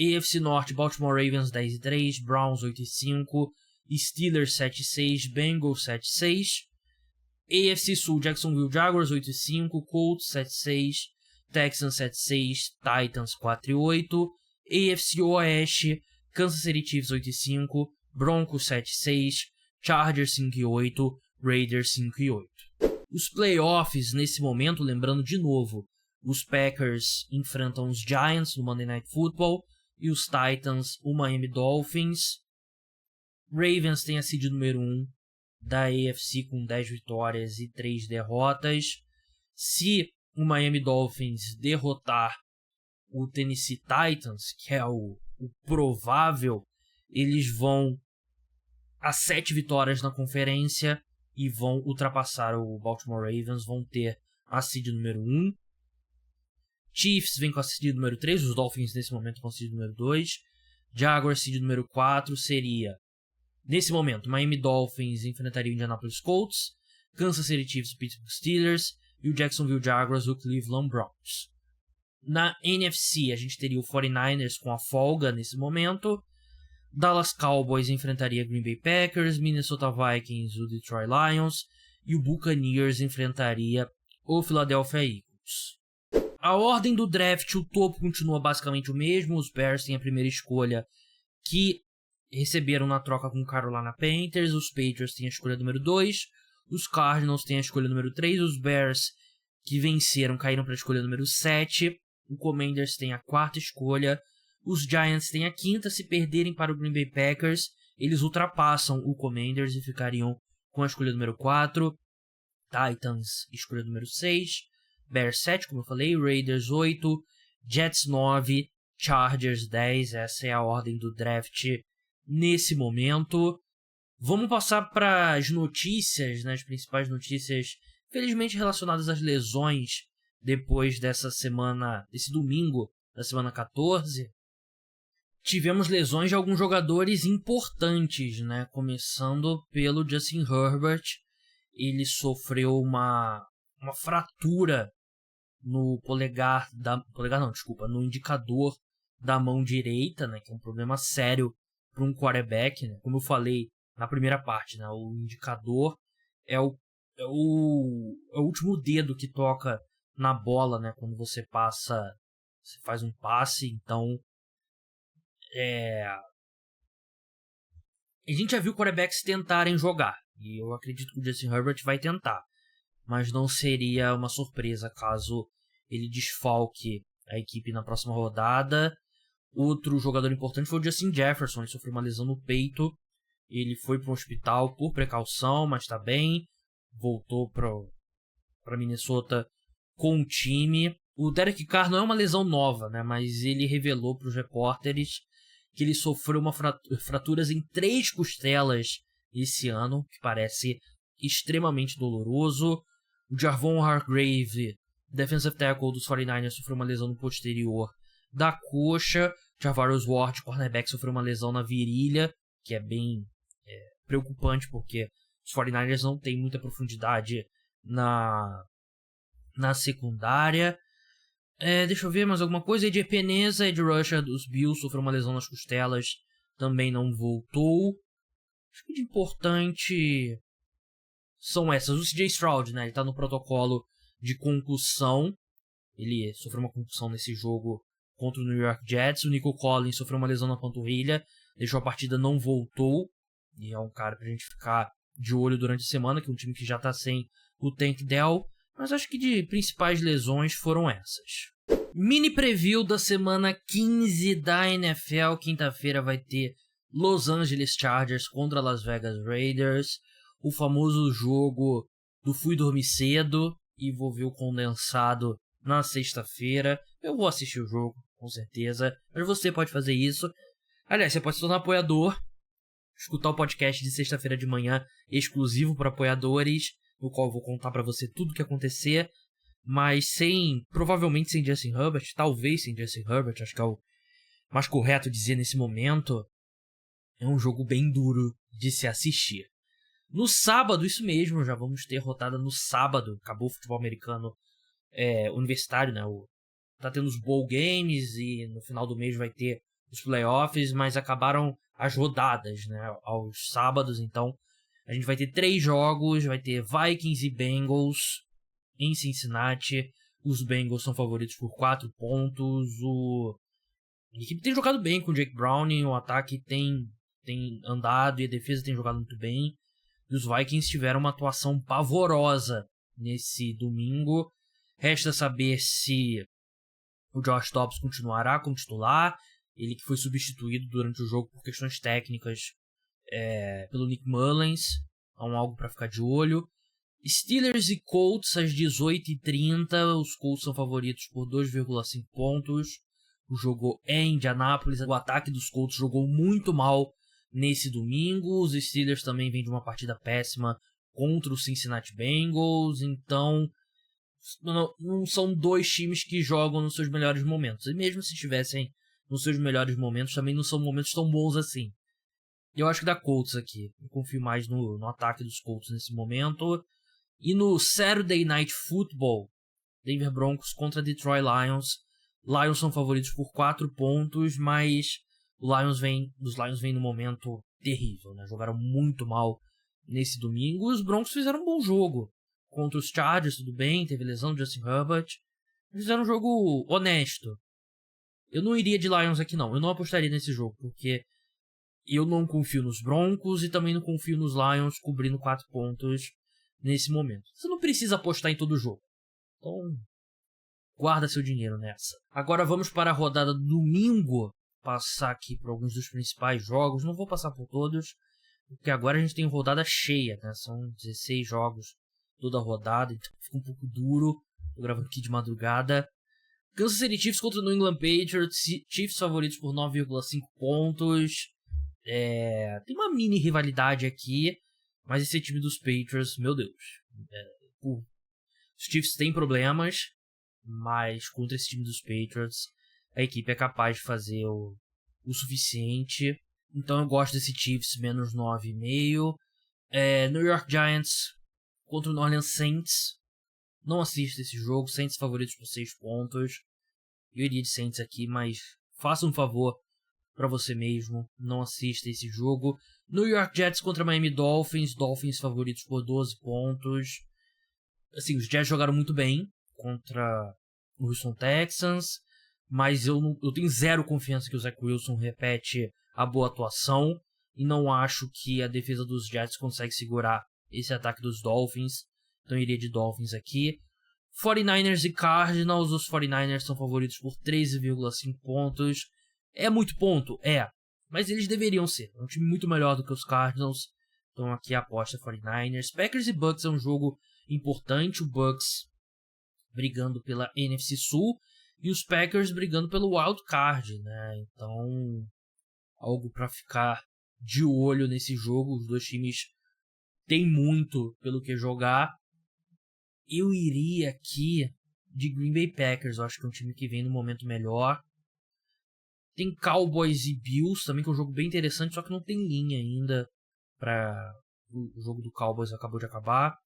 AFC Norte Baltimore Ravens 10-3, Browns 8-5, Steelers 7-6, Bengals 7-6. AFC Sul, Jacksonville Jaguars 8-5, Colts 7-6, Texans 7-6, Titans 4-8. AFC Oeste, Kansas City Chiefs 8-5, Broncos 7-6, Chargers 5-8, Raiders 5-8. Os playoffs nesse momento, lembrando de novo, os Packers enfrentam os Giants no Monday Night Football e os Titans o Miami Dolphins. Ravens tem a seed número 1 da AFC com 10 vitórias e 3 derrotas. Se o Miami Dolphins derrotar o Tennessee Titans, que é o provável, eles vão a 7 vitórias na conferência e vão ultrapassar o Baltimore Ravens, vão ter a seed número 1. Chiefs vem com a seed número 3, os Dolphins nesse momento com a seed número 2. Jaguars seed número 4 seria, nesse momento, Miami Dolphins enfrentaria o Indianapolis Colts, Kansas City Chiefs o Pittsburgh Steelers e o Jacksonville Jaguars o Cleveland Browns. Na NFC, a gente teria o 49ers com a folga nesse momento, Dallas Cowboys enfrentaria Green Bay Packers, Minnesota Vikings o Detroit Lions e o Buccaneers enfrentaria o Philadelphia Eagles. A ordem do draft, o topo continua basicamente o mesmo, os Bears têm a primeira escolha que receberam na troca com o Carolina Panthers, os Patriots têm a escolha número 2, os Cardinals têm a escolha número 3, os Bears que venceram caíram para a escolha número 7, o Commanders tem a 4ª escolha, os Giants têm a 5ª, se perderem para o Green Bay Packers, eles ultrapassam o Commanders e ficariam com a escolha número 4, Titans escolha número 6, Bears 7, como eu falei, Raiders 8, Jets 9, Chargers 10, essa é a ordem do draft nesse momento. Vamos passar para as notícias, né, as principais notícias, felizmente relacionadas às lesões depois dessa semana, desse domingo da semana 14. Tivemos lesões de alguns jogadores importantes, né, começando pelo Justin Herbert. Ele sofreu uma fratura no no indicador da mão direita, né, que é um problema sério para um quarterback, né? Como eu falei na primeira parte, né, o indicador é o último dedo que toca na bola, né, quando você faz um passe. Então a gente já viu quarterbacks tentarem jogar, e eu acredito que o Justin Herbert vai tentar, mas não seria uma surpresa caso ele desfalque a equipe na próxima rodada. Outro jogador importante foi o Justin Jefferson. Ele sofreu uma lesão no peito. Ele foi para um hospital por precaução, mas está bem. Voltou para Minnesota com o time. O Derek Carr não é uma lesão nova, né? Mas ele revelou para os repórteres que ele sofreu fraturas em 3 costelas esse ano, que parece extremamente doloroso. O Javon Hargrave, defensive tackle dos 49ers, sofreu uma lesão no posterior da coxa. Javarius Ward, cornerback, sofreu uma lesão na virilha, que é bem preocupante, porque os 49ers não têm muita profundidade na secundária. Deixa eu ver mais alguma coisa. AJ Peneza, Edge Rusher dos Bills, sofreu uma lesão nas costelas, também não voltou. Acho que de importante são essas. O CJ Stroud, né? Ele tá no protocolo de concussão. Ele sofreu uma concussão nesse jogo contra o New York Jets. O Nico Collins sofreu uma lesão na panturrilha, deixou a partida, não voltou. E é um cara pra gente ficar de olho durante a semana, que é um time que já tá sem o Tank Dell. Mas acho que de principais lesões foram essas. Mini preview da semana 15 da NFL. Quinta-feira vai ter Los Angeles Chargers contra Las Vegas Raiders. O famoso jogo do fui dormir cedo e vou ver o condensado na sexta-feira. Eu vou assistir o jogo, com certeza. Mas você pode fazer isso. Aliás, você pode se tornar apoiador. Escutar o podcast de sexta-feira de manhã exclusivo para apoiadores, no qual eu vou contar para você tudo o que acontecer, mas provavelmente sem Justin Herbert, talvez sem Justin Herbert, acho que é o mais correto dizer nesse momento. É um jogo bem duro de se assistir. No sábado, isso mesmo, já vamos ter rodada no sábado, acabou o futebol americano universitário, né? Tá tendo os bowl games e no final do mês vai ter os playoffs, mas acabaram as rodadas, né, aos sábados, então a gente vai ter 3 jogos, vai ter Vikings e Bengals em Cincinnati. Os Bengals são favoritos por 4 pontos. A equipe tem jogado bem com o Jake Browning, o ataque tem andado e a defesa tem jogado muito bem. E os Vikings tiveram uma atuação pavorosa nesse domingo. Resta saber se o Josh Dobbs continuará como titular. Ele que foi substituído durante o jogo por questões técnicas pelo Nick Mullens. É algo para ficar de olho. Steelers e Colts às 18h30. Os Colts são favoritos por 2,5 pontos. O jogo é em Indianápolis. O ataque dos Colts jogou muito mal nesse domingo. Os Steelers também vêm de uma partida péssima contra o Cincinnati Bengals. Então, não são 2 times que jogam nos seus melhores momentos. E mesmo se estivessem nos seus melhores momentos, também não são momentos tão bons assim. Eu acho que dá Colts aqui. Eu confio mais no ataque dos Colts nesse momento. E no Saturday Night Football, Denver Broncos contra Detroit Lions. Lions são favoritos por 4 pontos, mas os Lions vêm num momento terrível, né? Jogaram muito mal nesse domingo. Os Broncos fizeram um bom jogo contra os Chargers, tudo bem, teve lesão do Justin Herbert. Fizeram um jogo honesto. Eu não iria de Lions aqui não, eu não apostaria nesse jogo, porque eu não confio nos Broncos e também não confio nos Lions cobrindo 4 pontos nesse momento. Você não precisa apostar em todo o jogo, então guarda seu dinheiro nessa. Agora vamos para a rodada do domingo, passar aqui por alguns dos principais jogos, não vou passar por todos, porque agora a gente tem rodada cheia, né? São 16 jogos toda a rodada, então fica um pouco duro, tô gravando aqui de madrugada. Kansas City Chiefs contra o New England Patriots. Chiefs favoritos por 9,5 pontos. Tem uma mini rivalidade aqui, mas esse time dos Patriots, meu Deus. Os Chiefs têm problemas, mas contra esse time dos Patriots, a equipe é capaz de fazer o suficiente. Então eu gosto desse Chiefs menos 9,5. New York Giants contra o New Orleans Saints. Não assista esse jogo. Saints favoritos por 6 pontos. Eu iria de Saints aqui, mas faça um favor para você mesmo. Não assista esse jogo. New York Jets contra Miami Dolphins. Dolphins favoritos por 12 pontos. Assim, os Jets jogaram muito bem contra o Houston Texans, mas eu tenho zero confiança que o Zach Wilson repete a boa atuação e não acho que a defesa dos Jets consegue segurar esse ataque dos Dolphins. Então eu iria de Dolphins aqui. 49ers e Cardinals. Os 49ers são favoritos por 13,5 pontos. É muito ponto? É. Mas eles deveriam ser. É um time muito melhor do que os Cardinals. Então aqui a aposta 49ers. Packers e Bucks é um jogo importante. O Bucks brigando pela NFC Sul. E os Packers brigando pelo Wild Card, né? Então, algo para ficar de olho nesse jogo. Os dois times têm muito pelo que jogar. Eu iria aqui de Green Bay Packers. Eu acho que é um time que vem no momento melhor. Tem Cowboys e Bills também, que é um jogo bem interessante, só que não tem linha ainda. O jogo do Cowboys acabou de acabar.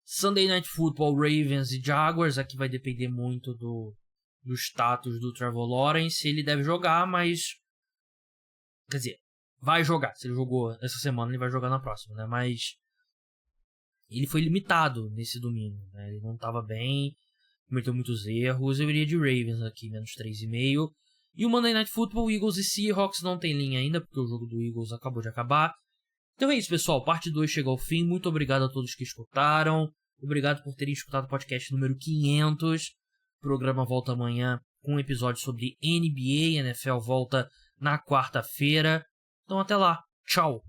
Sunday Night Football, Ravens e Jaguars. Aqui vai depender muito do status do Trevor Lawrence. Ele deve jogar, mas... Quer dizer, vai jogar. Se ele jogou essa semana, ele vai jogar na próxima, né? Mas ele foi limitado nesse domingo, né? Ele não estava bem, cometeu muitos erros. Eu iria de Ravens aqui, menos 3,5. E o Monday Night Football, Eagles e Seahawks não tem linha ainda, porque o jogo do Eagles acabou de acabar. Então é isso, pessoal. Parte 2 chega ao fim. Muito obrigado a todos que escutaram. Obrigado por terem escutado o podcast número 500. O programa volta amanhã com um episódio sobre NBA. A NFL volta na quarta-feira. Então até lá. Tchau.